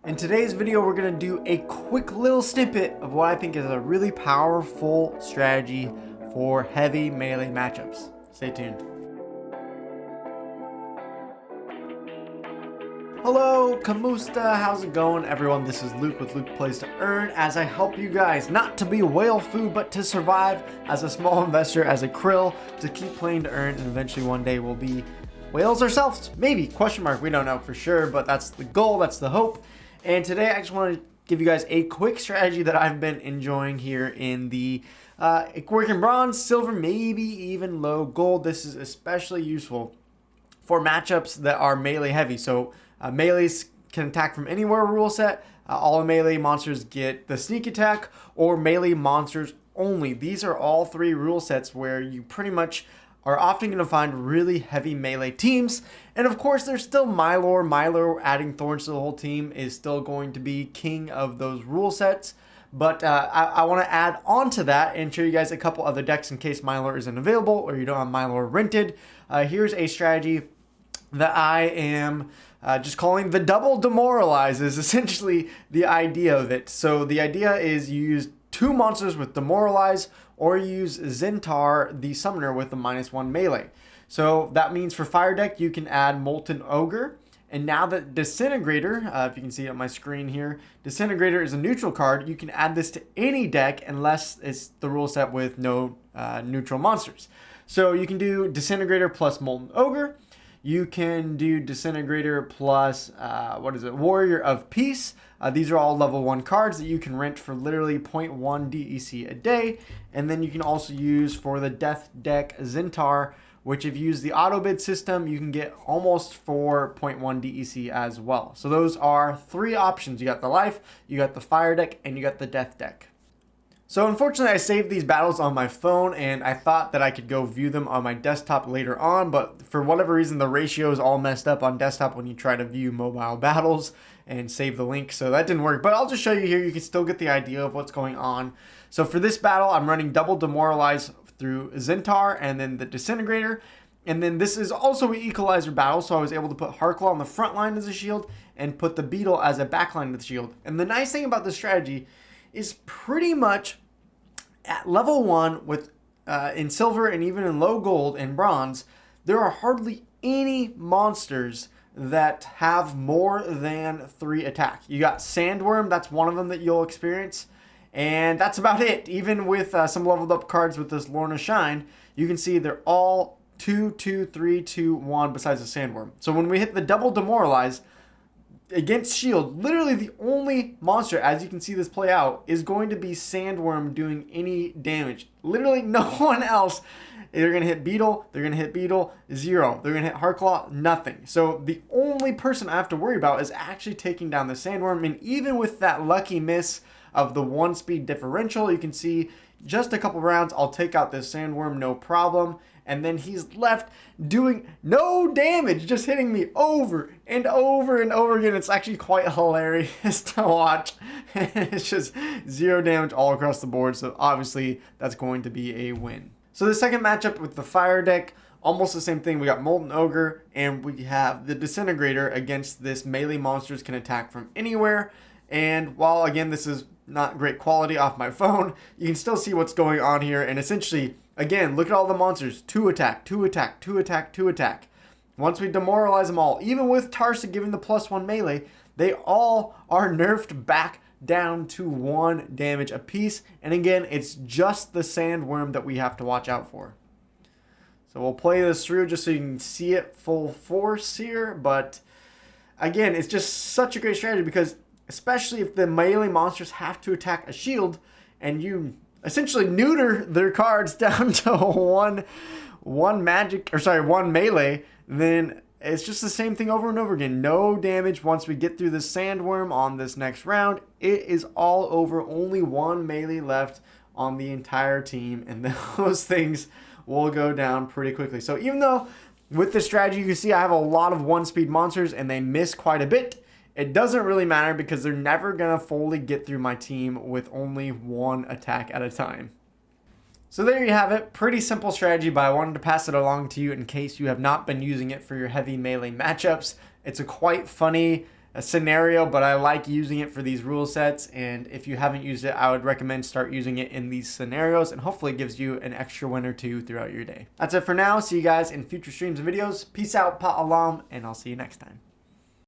In today's video, we're going to do a quick little snippet of what I think is a really powerful strategy for heavy melee matchups. Stay tuned. Hello, Kamusta, how's it going everyone? This is Luke with Luke Plays to Earn, as I help you guys not to be whale food, but to survive as a small investor, as a krill, to keep playing to earn, and eventually one day we'll be whales ourselves. Maybe, question mark, we don't know for sure, but that's the goal, that's the hope. And today I just want to give you guys a quick strategy that I've been enjoying here in the working bronze, silver, maybe even low gold. This is especially useful for matchups that are melee heavy. So melees can attack from anywhere rule set. All melee monsters get the sneak attack, or melee monsters only. These are all three rule sets where you pretty much are often going to find really heavy melee teams. And of course, there's still Mylor. Mylor adding thorns to the whole team is still going to be king of those rule sets. But I want to add on to that and show you guys a couple other decks in case Mylor isn't available or you don't have Mylor rented. Here's a strategy that I am just calling the double demoralize, is essentially the idea of it. So the idea is you use two monsters with demoralize, or you use Zentar, the summoner, with a -1 melee. So that means for fire deck, you can add Molten Ogre. And now that Disintegrator, if you can see it on my screen here, Disintegrator is a neutral card. You can add this to any deck unless it's the rule set with no neutral monsters. So you can do Disintegrator plus Molten Ogre. You can do Disintegrator plus, Warrior of Peace. These are all level 1 cards that you can rent for literally 0.1 DEC a day. And then you can also use for the Death deck Zentar, which if you use the auto bid system, you can get almost for 0.1 DEC as well. So those are three options. You got the life, you got the fire deck, and you got the death deck. So unfortunately, I saved these battles on my phone, and I thought that I could go view them on my desktop later on, but for whatever reason, the ratio is all messed up on desktop when you try to view mobile battles and save the link, so that didn't work. But I'll just show you here. You can still get the idea of what's going on. So for this battle, I'm running double demoralize through Zentar and then the Disintegrator. And then this is also an equalizer battle, so I was able to put Harklaw on the front line as a shield and put the Beetle as a backline of the shield. And the nice thing about this strategy is pretty much at level 1 with in silver and even in low gold and bronze, there are hardly any monsters that have more than 3 attack. You got Sandworm, that's one of them that you'll experience, and that's about it. Even with some leveled up cards with this Lorna Shine, you can see they're all 2, 2, 3, 2, 1 besides the Sandworm. So when we hit the double demoralize against shield, literally the only monster, as you can see this play out, is going to be Sandworm doing any damage. Literally no one else. They're going to hit Beetle, they're going to hit Beetle, 0. They're going to hit Harklaw, nothing. So the only person I have to worry about is actually taking down the Sandworm. And even with that lucky miss of the 1 speed differential, you can see just a couple rounds, I'll take out this Sandworm, no problem. And then he's left doing no damage, just hitting me over and over and over again. It's actually quite hilarious to watch. It's just 0 damage all across the board. So obviously that's going to be a win. So the second matchup with the fire deck, almost the same thing. We got Molten Ogre and we have the Disintegrator against this melee monsters can attack from anywhere. And while again, this is not great quality off my phone, you can still see what's going on here. And essentially, again, look at all the monsters. 2 attack, 2 attack, 2 attack, 2 attack. Once we demoralize them all, even with Tarsa giving the +1 melee, they all are nerfed back down to 1 damage apiece. And again, it's just the Sandworm that we have to watch out for. So we'll play this through just so you can see it full force here. But again, it's just such a great strategy because especially if the melee monsters have to attack a shield and you essentially neuter their cards down to one melee, then it's just the same thing over and over again. No damage once we get through the Sandworm on this next round. It is all over. Only 1 melee left on the entire team, and those things will go down pretty quickly. So even though with this strategy, you can see I have a lot of 1-speed monsters and they miss quite a bit, it doesn't really matter because they're never going to fully get through my team with only 1 attack at a time. So there you have it. Pretty simple strategy, but I wanted to pass it along to you in case you have not been using it for your heavy melee matchups. It's a quite funny a scenario, but I like using it for these rule sets. And if you haven't used it, I would recommend start using it in these scenarios, and hopefully it gives you an extra win or two throughout your day. That's it for now. See you guys in future streams and videos. Peace out, Pa'alam, and I'll see you next time.